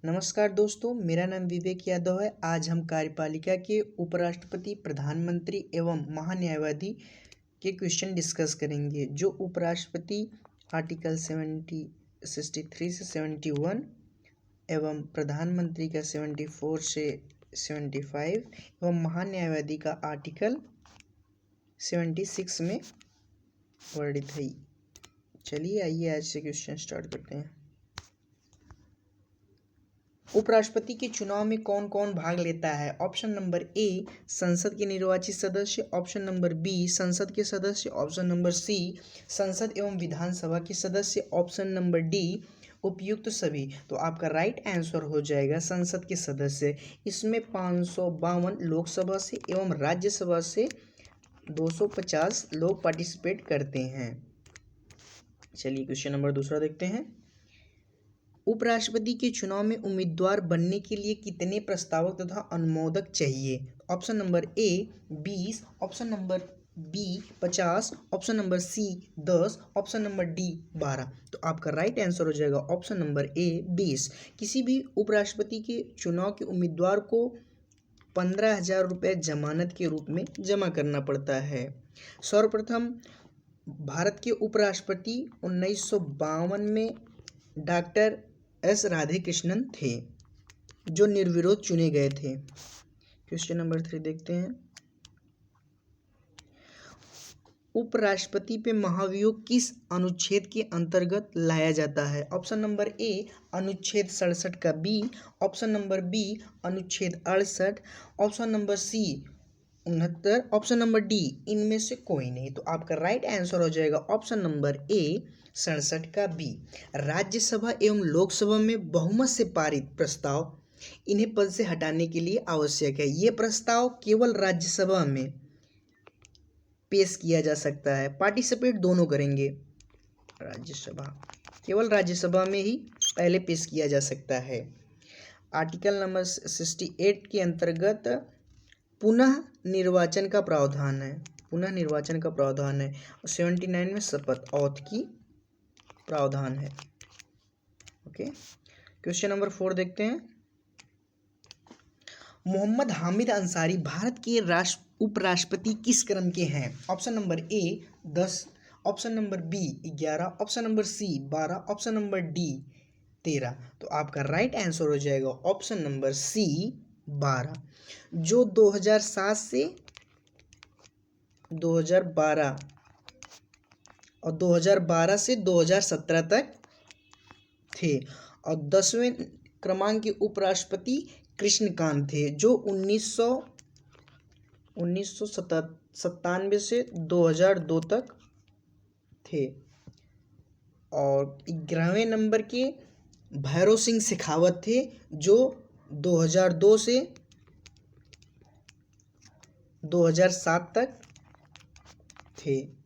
नमस्कार दोस्तों, मेरा नाम विवेक यादव है। आज हम कार्यपालिका के उपराष्ट्रपति, प्रधानमंत्री एवं महान्यायवादी के क्वेश्चन डिस्कस करेंगे। जो उपराष्ट्रपति आर्टिकल 63 से 71 एवं प्रधानमंत्री का 74 से 75 एवं महान्यायवादी का आर्टिकल 76 में वर्णित है। चलिए आइए आज से क्वेश्चन स्टार्ट करते हैं। उपराष्ट्रपति के चुनाव में कौन कौन भाग लेता है? ऑप्शन नंबर ए संसद के निर्वाचित सदस्य, ऑप्शन नंबर बी संसद के सदस्य, ऑप्शन नंबर सी संसद एवं विधानसभा के सदस्य, ऑप्शन नंबर डी उपयुक्त सभी। तो आपका राइट आंसर हो जाएगा संसद के सदस्य। इसमें 552 लोकसभा से एवं राज्यसभा से 250 लोग पार्टिसिपेट करते हैं। चलिए क्वेश्चन नंबर दूसरा देखते हैं। उपराष्ट्रपति के चुनाव में उम्मीदवार बनने के लिए कितने प्रस्तावक तथा अनुमोदक चाहिए? Option number A 20, option number B 50, option number C 10, option number D 12। तो आपका राइट आंसर हो जाएगा ऑप्शन नंबर ए 20। किसी भी उपराष्ट्रपति के चुनाव के उम्मीदवार को 15,000 रुपये जमानत के रूप में जमा करना पड़ता है। सर्वप्रथम भारत के उपराष्ट्रपति 1952 में डॉक्टर एस राधाकृष्णन थे, जो निर्विरोध चुने गए थे। क्वेश्चन नंबर 3 देखते हैं। उपराष्ट्रपति पे महाभियोग किस अनुच्छेद के अंतर्गत लाया जाता है? ऑप्शन नंबर ए अनुच्छेद 67 का बी, ऑप्शन नंबर बी अनुच्छेद 68, option number C 69, option number D इनमें से कोई नहीं। तो आपका राइट आंसर हो जाएगा ऑप्शन नंबर ए 67 का बी। राज्यसभा एवं लोकसभा में बहुमत से पारित प्रस्ताव इन्हें पद से हटाने के लिए आवश्यक है। ये प्रस्ताव केवल राज्यसभा में पेश किया जा सकता है। पार्टिसिपेट दोनों करेंगे। राज्यसभा केवल राज्यसभा में ही पहले पेश किया जा सकता है। आर्टिकल नंबर 68 के अंतर्गत पुनः निर्वाचन का प्रावधान है। पुनः निर्वाचन का प्रावधान है। 79 में शपथ औथ की प्रावधान है। ओके, क्वेश्चन नंबर 4 देखते हैं। मोहम्मद हामिद अंसारी भारत के उपराष्ट्रपति किस क्रम के हैं? Option number A 10, option number B 11, option number C 12, option number D 13। तो आपका राइट आंसर हो जाएगा ऑप्शन नंबर सी 12, जो 2007 से 2012 और 2012 से 2017 तक थे। और 10वें क्रमांक के उपराष्ट्रपति कृष्णकांत थे, जो 1997 से 2002 तक थे। और 11वें नंबर के भैरव सिंह शेखावत थे, जो 2002 से 2007 तक थे।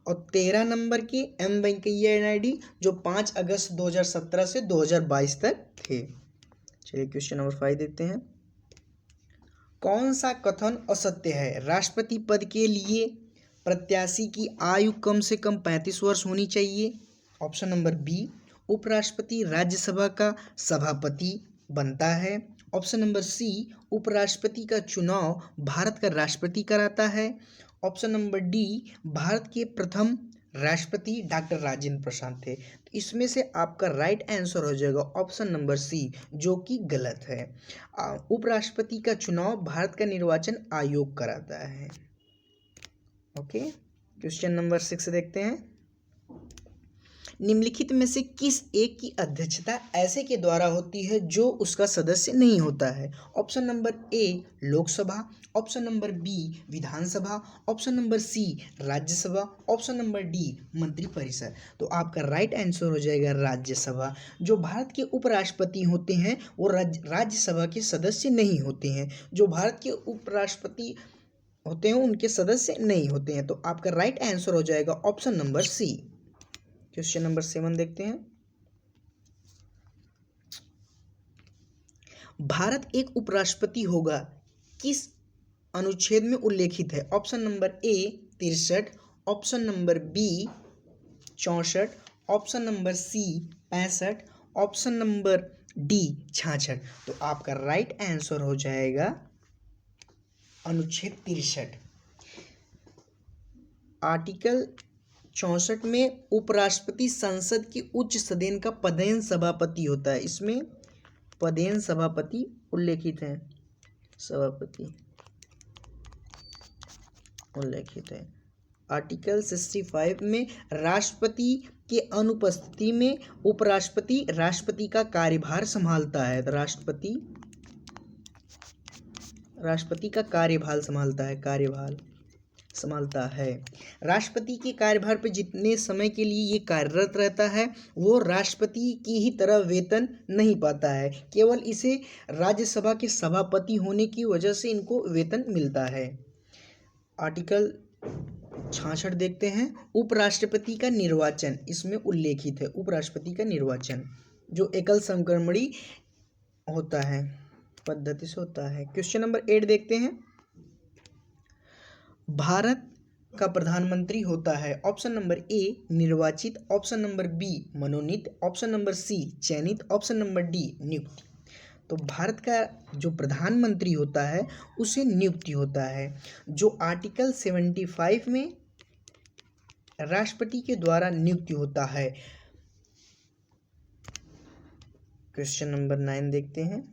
और 13 नंबर के एम वेंकैया नायडू, जो 5 अगस्त 2017 से 2022 तक थे। चलिए क्वेश्चन नंबर 5 देखते हैं। कौन सा कथन असत्य है? राष्ट्रपति पद के लिए प्रत्याशी की आयु कम से कम 35 वर्ष होनी चाहिए। ऑप्शन नंबर बी उपराष्ट्रपति राज्यसभा का सभापति बनता है। ऑप्शन नंबर सी उपराष्ट्रपति का चुनाव भारत का राष्ट्रपति कराता है। ऑप्शन नंबर डी भारत के प्रथम राष्ट्रपति डॉक्टर राजेंद्र प्रसाद थे। तो इसमें से आपका राइट आंसर हो जाएगा ऑप्शन नंबर सी, जो कि गलत है। उपराष्ट्रपति का चुनाव भारत का निर्वाचन आयोग कराता है। ओके, क्वेश्चन नंबर 6 देखते हैं। निम्नलिखित में से किस एक की अध्यक्षता ऐसे के द्वारा होती है जो उसका सदस्य नहीं होता है? Option number A Lok Sabha, option number B Vidhan Sabha, option number C Rajya Sabha, option number D मंत्रिपरिषद। तो आपका राइट आंसर हो जाएगा राज्यसभा। जो भारत के उपराष्ट्रपति होते हैं वो राज्यसभा के सदस्य नहीं होते हैं। जो भारत के उपराष्ट्रपति होते हैं उनके सदस्य नहीं होते हैं। तो आपका राइट आंसर हो जाएगा option number C. Question number 7 देखते हैं। भारत एक उपराष्ट्रपति होगा किस अनुच्छेद में उल्लेखित है? Option number A 63, option number B 64, option number C 65, option number D 66। तो आपका राइट आंसर हो जाएगा अनुच्छेद 63। आर्टिकल 64 में उपराष्ट्रपति संसद की उच्च सदन का पदेन सभापति होता है। इसमें पदेन सभापति उल्लेखित है, सभापति उल्लेखित है। आर्टिकल 65 में राष्ट्रपति के अनुपस्थिति में उपराष्ट्रपति राष्ट्रपति का कार्यभार संभालता है। राष्ट्रपति का कार्यभार संभालता है। राष्ट्रपति के कार्यभार पर जितने समय के लिए ये कार्यरत रहता है वो राष्ट्रपति की ही तरह वेतन नहीं पाता है, केवल इसे राज्यसभा के सभापति होने की वजह से इनको वेतन मिलता है। आर्टिकल 66 देखते हैं। उपराष्ट्रपति का निर्वाचन इसमें उल्लेखित है। उपराष्ट्रपति का निर्वाचन जो एकल संक्रमणी होता है, पद्धति से होता है। क्वेश्चन नंबर 8 देखते हैं। भारत का प्रधानमंत्री होता है। ऑप्शन नंबर ए निर्वाचित, ऑप्शन नंबर बी मनोनीत, ऑप्शन नंबर सी चयनित, ऑप्शन नंबर डी नियुक्त। तो भारत का जो प्रधानमंत्री होता है उसे नियुक्ति होता है, जो आर्टिकल 75 में राष्ट्रपति के द्वारा नियुक्ति होता है। क्वेश्चन नंबर 9 देखते हैं।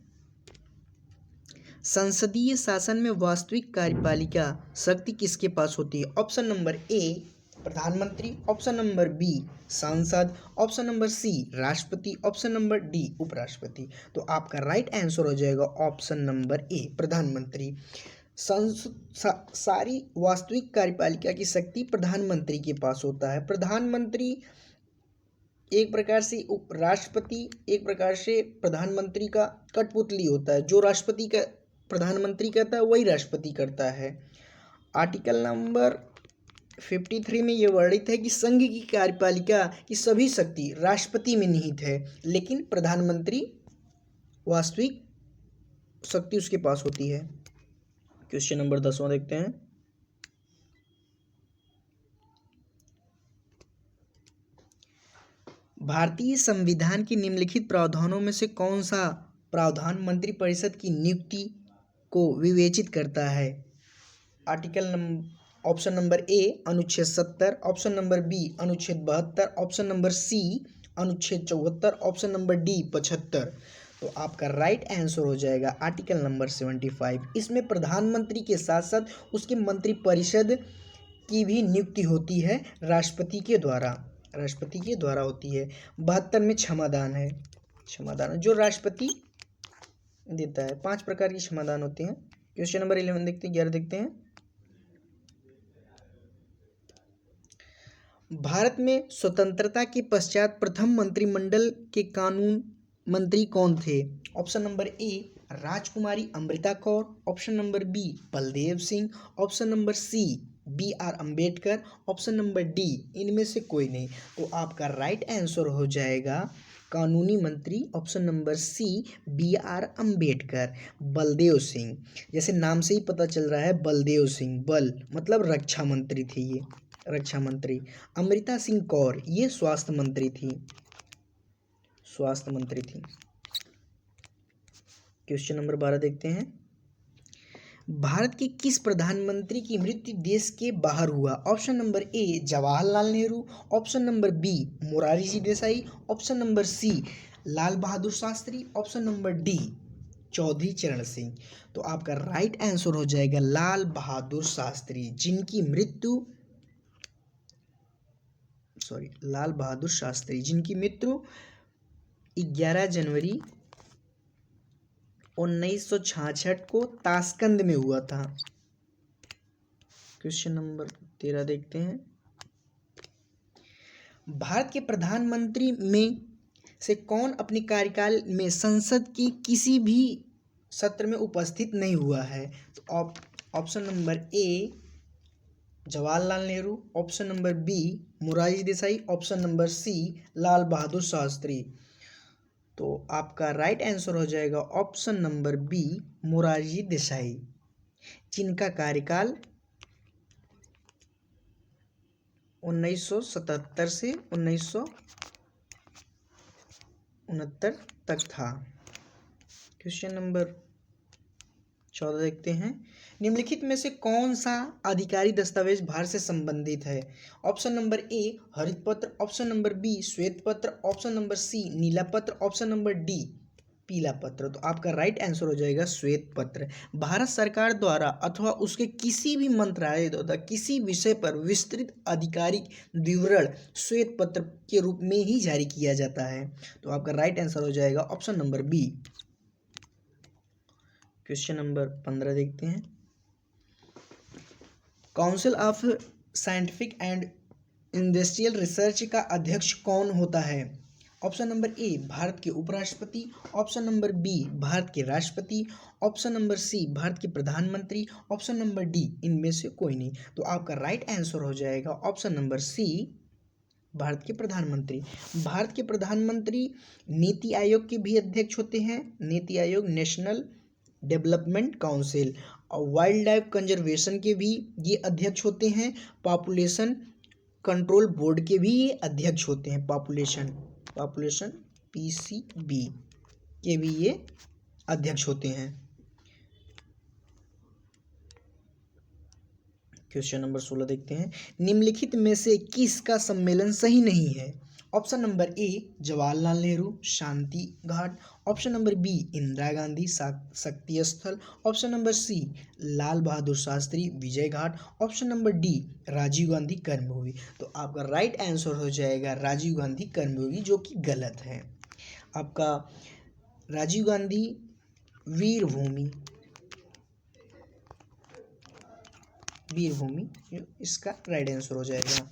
संसदीय शासन में वास्तविक कार्यपालिका शक्ति किसके पास होती है? ऑप्शन नंबर ए प्रधानमंत्री, ऑप्शन नंबर बी सांसद, ऑप्शन नंबर सी राष्ट्रपति, ऑप्शन नंबर डी उपराष्ट्रपति। तो आपका राइट आंसर हो जाएगा ऑप्शन नंबर ए प्रधानमंत्री। सारी वास्तविक कार्यपालिका की शक्ति प्रधानमंत्री के पास होता है। प्रधानमंत्री एक प्रकार से राष्ट्रपति एक प्रकार से प्रधानमंत्री का कठपुतली होता है। जो राष्ट्रपति का प्रधानमंत्री करता है वही राष्ट्रपति करता है। आर्टिकल नंबर 53 में ये वर्णित है कि संघ की कार्यपालिका की सभी शक्ति राष्ट्रपति में निहित है, लेकिन प्रधानमंत्री वास्तविक शक्ति उसके पास होती है। क्वेश्चन नंबर 10वां देखते हैं। भारतीय संविधान के निम्नलिखित प्रावधानों में से कौन सा प्रावधान मंत्रिपरिषद की नियुक्ति को विवेचित करता है? ऑप्शन नंबर ए अनुच्छेद 70, ऑप्शन नंबर बी अनुच्छेद 72, ऑप्शन नंबर सी अनुच्छेद 74, ऑप्शन नंबर डी 75। तो आपका राइट आंसर हो जाएगा आर्टिकल नंबर 75। इसमें प्रधानमंत्री के साथ साथ उसके मंत्रिपरिषद की भी नियुक्ति होती है राष्ट्रपति के द्वारा होती है। 72 में क्षमादान है, जो राष्ट्रपति देता है। 5 प्रकार की क्षमादान होती हैं। क्वेश्चन नंबर 11 देखते हैं, 11 देखते हैं। भारत में स्वतंत्रता के पश्चात प्रथम मंत्रिमंडल के कानून मंत्री कौन थे? Option number A Rajkumari Amrita Kaur, option number B Baldev Singh, option number C BR Ambedkar, option number D इनमें से कोई नहीं। तो आपका राइट आंसर हो जाएगा कानूनी मंत्री option number C BR Ambedkar, Baldev Singh. जैसे नाम से ही पता चल रहा है बलदेव सिंह, बल मतलब रक्षा मंत्री थी ये, रक्षा मंत्री। अमृता सिंह कौर ये स्वास्थ्य मंत्री थी। क्वेश्चन नंबर 12 देखते हैं। भारत के किस प्रधानमंत्री की मृत्यु देश के बाहर हुआ? Option number A Jawaharlal Nehru, option number B Morarji ji Desai, option number C Lal Bahadur Shastri, option number D Chaudhary Charan Singh. तो आपका राइट आंसर हो जाएगा लाल बहादुर शास्त्री, जिनकी मृत्यु 11 जनवरी 1966 को ताशकंद में हुआ था। क्वेश्चन नंबर 13 देखते हैं। भारत के प्रधानमंत्री में से कौन अपने कार्यकाल में संसद के किसी भी सत्र में उपस्थित नहीं हुआ है? तो option number A Jawaharlal Nehru, option number B Morarji Desai, option number C Lal Bahadur Shastri. तो आपका राइट आंसर हो जाएगा option number B Morarji Desai, जिनका कार्यकाल 1977 से 1969 तक था। क्वेश्चन नंबर 14 देखते हैं। निम्नलिखित में से कौन सा आधिकारिक दस्तावेज भारत से संबंधित है? ऑप्शन नंबर ए हरित पत्र, ऑप्शन नंबर बी श्वेत पत्र, ऑप्शन नंबर सी नीला पत्र, ऑप्शन नंबर डी पीला पत्र। तो आपका राइट आंसर हो जाएगा श्वेत पत्र। भारत सरकार द्वारा अथवा उसके किसी भी मंत्रालय द्वारा किसी विषय पर विस्तृत आधिकारिक विवरण श्वेत पत्र के रूप में ही जारी किया जाता है। तो आपका राइट आंसर हो जाएगा option number B. Question number 15 देखते हैं। Council of scientific and industrial research का अध्यक्ष कौन होता है? ऑप्शन नंबर ए भारत के उपराष्ट्रपति, ऑप्शन नंबर बी भारत के राष्ट्रपति, ऑप्शन नंबर सी भारत के प्रधानमंत्री, ऑप्शन नंबर डी इनमें से कोई नहीं। तो आपका राइट आंसर हो जाएगा ऑप्शन नंबर सी भारत के प्रधानमंत्री। भारत के प्रधानमंत्री नीति आयोग के भी अध्यक्ष होते हैं। NITI Aayog national development council और वाइल्ड लाइफ कंजर्वेशन के भी ये अध्यक्ष होते हैं। पॉपुलेशन कंट्रोल बोर्ड के भी ये अध्यक्ष होते हैं। पॉपुलेशन PCB के भी ये अध्यक्ष होते हैं। क्वेश्चन नंबर 16 देखते हैं। निम्नलिखित में से किसका सम्मेलन सही नहीं है? Option number A Jawaharlal Nehru Shanti Ghat, option number B Indira Gandhi Shakti Sthal, option number C Lal Bahadur Shastri Vijay Ghat, option number D Rajiv Gandhi Karmabhumi. तो आपका राइट आंसर हो जाएगा राजीव गांधी कर्मभूमि, जो कि गलत है। आपका राजीव गांधी वीरभूमि इसका राइट आंसर हो जाएगा।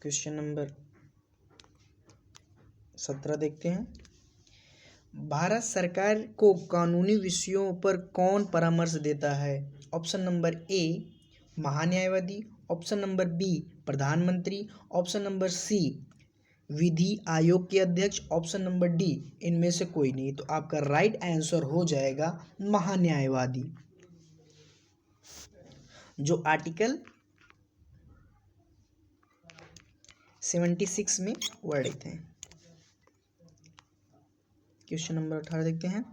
क्वेश्चन नंबर 17 देखते हैं। भारत सरकार को कानूनी विषयों पर कौन परामर्श देता है? ऑप्शन नंबर ए महान्यायवादी, ऑप्शन नंबर बी प्रधानमंत्री, ऑप्शन नंबर सी विधि आयोग के अध्यक्ष, ऑप्शन नंबर डी इनमें से कोई नहीं। तो आपका राइट आंसर हो जाएगा महान्यायवादी, जो आर्टिकल 76 में वर्णित है। क्वेश्चन नंबर 18 देखते हैं।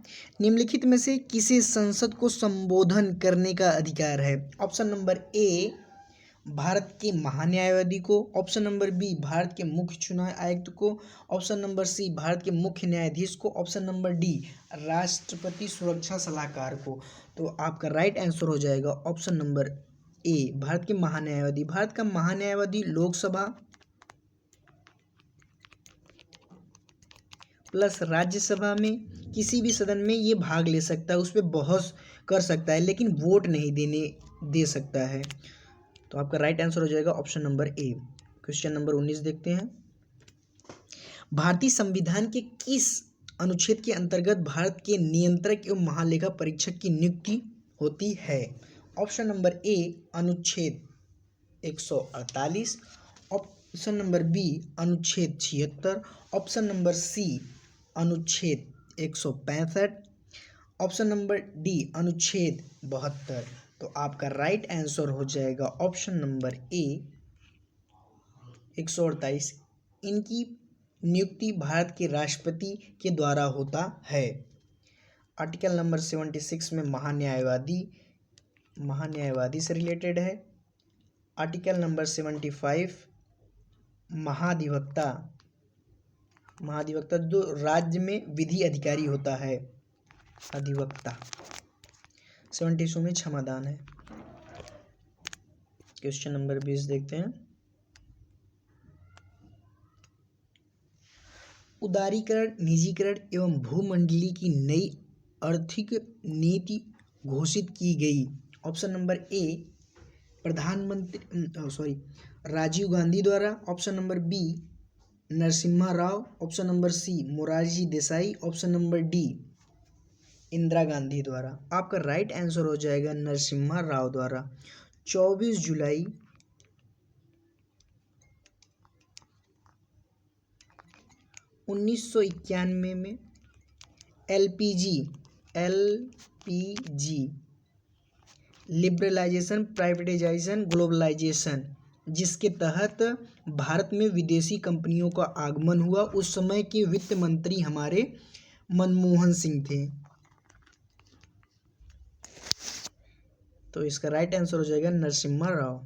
निम्नलिखित में से किसे संसद को संबोधन करने का अधिकार है? ऑप्शन नंबर ए भारत के महान्यायवादी को, ऑप्शन नंबर बी भारत के मुख्य चुनाव आयुक्त को, ऑप्शन नंबर सी भारत के मुख्य न्यायाधीश को, ऑप्शन नंबर डी राष्ट्रपति सुरक्षा सलाहकार को। तो आपका राइट आंसर हो जाएगा ऑप्शन नंबर ए भारत के महान्यायवादी। भारत का महान्यायवादी लोकसभा प्लस राज्यसभा में किसी भी सदन में ये भाग ले सकता है, उस पर बहस कर सकता है, लेकिन वोट नहीं दे सकता है। तो आपका राइट आंसर हो जाएगा ऑप्शन नंबर ए। क्वेश्चन नंबर 19 देखते हैं। भारतीय संविधान के किस अनुच्छेद के अंतर्गत भारत के नियंत्रक एवं महालेखा परीक्षक की नियुक्ति होती है? ऑप्शन नंबर ए अनुच्छेद 148, ऑप्शन नंबर बी अनुच्छेद 76, ऑप्शन नंबर सी अनुच्छेद 165, ऑप्शन नंबर डी अनुच्छेद 72। तो आपका राइट आंसर हो जाएगा ऑप्शन नंबर ए 148। इनकी नियुक्ति भारत के राष्ट्रपति के द्वारा होता है। आर्टिकल नंबर 76 में महान्यायवादी से रिलेटेड है। आर्टिकल नंबर 75 महाधिवक्ता जो राज्य में विधि अधिकारी होता है, अधिवक्ता। 72 में क्षमादान है। क्वेश्चन नंबर 20 देखते हैं। उदारीकरण, निजीकरण एवं भूमंडली की नई आर्थिक नीति घोषित की गई। Option number A Rajiv Gandhi द्वारा, option number B Narasimha Rao, option number C Morarji Desai, option number D Indira Gandhi द्वारा। आपका राइट आंसर हो जाएगा नरसिम्हा राव द्वारा। 24 जुलाई 1991 में एलपीजी लिबरलाइजेशन, प्राइवेटाइजेशन, ग्लोबलाइजेशन, जिसके तहत भारत में विदेशी कंपनियों का आगमन हुआ। उस समय के वित्त मंत्री हमारे मनमोहन सिंह थे। तो इसका राइट आंसर हो जाएगा नरसिम्हा राव।